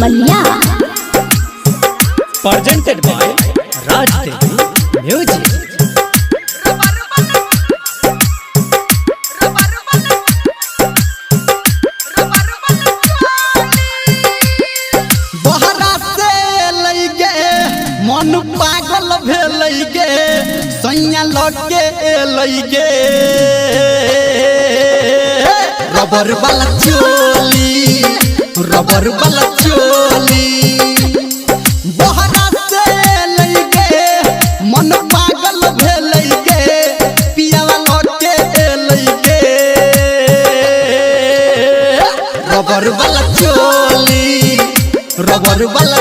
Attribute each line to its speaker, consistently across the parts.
Speaker 1: nirmaliya.
Speaker 2: Presented by Raj Music.
Speaker 3: मन पागल भेलै गे सैया लगे एलै गे रबर वाला चोली बहरा से एलै गे मन पागल भेलै गे पियावा लगे एलै गे रबर वाला चोली रबर वाला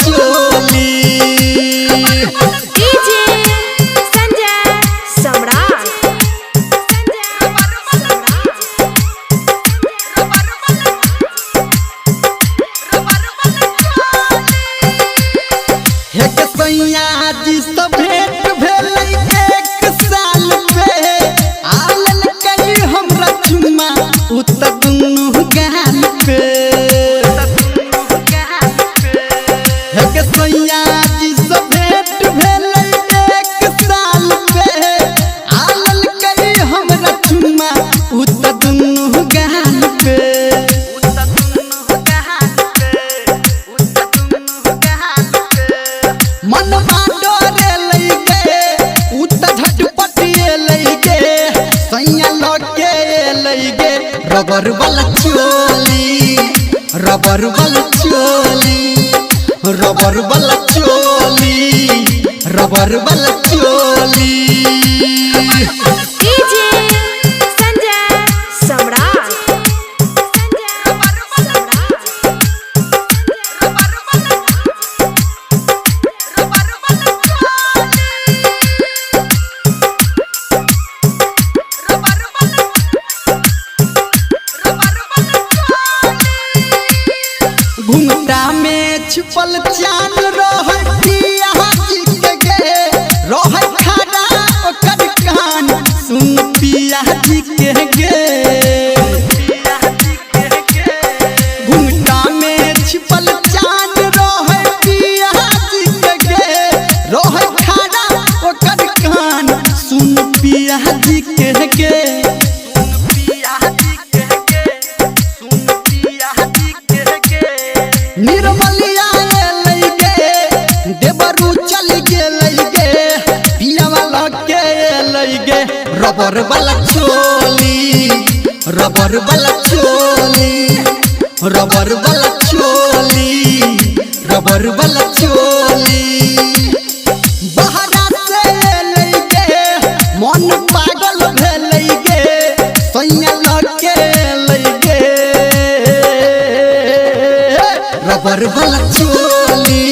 Speaker 3: चोली
Speaker 1: DJ Sanjay Samrat.
Speaker 3: हे के सैया जी सब भेंट भेलै एक साल पे आयल कई हमरा चुम्मा उत दुनु गाल पे हे के सैया जी सब भेंट भेलै एक साल पे आयल कई हमरा चुम्मा उत दुनु गाल पे मन डोरे लै गे उत झटपट एलै गे सैया लगे एलै गे रबर वाला चोली रबर वाला चोली
Speaker 1: DJ Sanjay Samrat.
Speaker 3: घुंघटा में छिपल चांद रहै पिया जी के गे रहै खड़ा ओकर कान सुन पिया जी के गे घुंघटा में छिपल चांद रहै पिया जी के गे रहै खड़ा ओकर कान सुन पिया जी के गे निर्मलिया एलै गे देवरू चल गेलै गे पियावा लगे एलै गे रबर वाला चोली बहरा से एलै गे मन पागल भेलै गे सैया लगे एलै गे रबर वाला चोली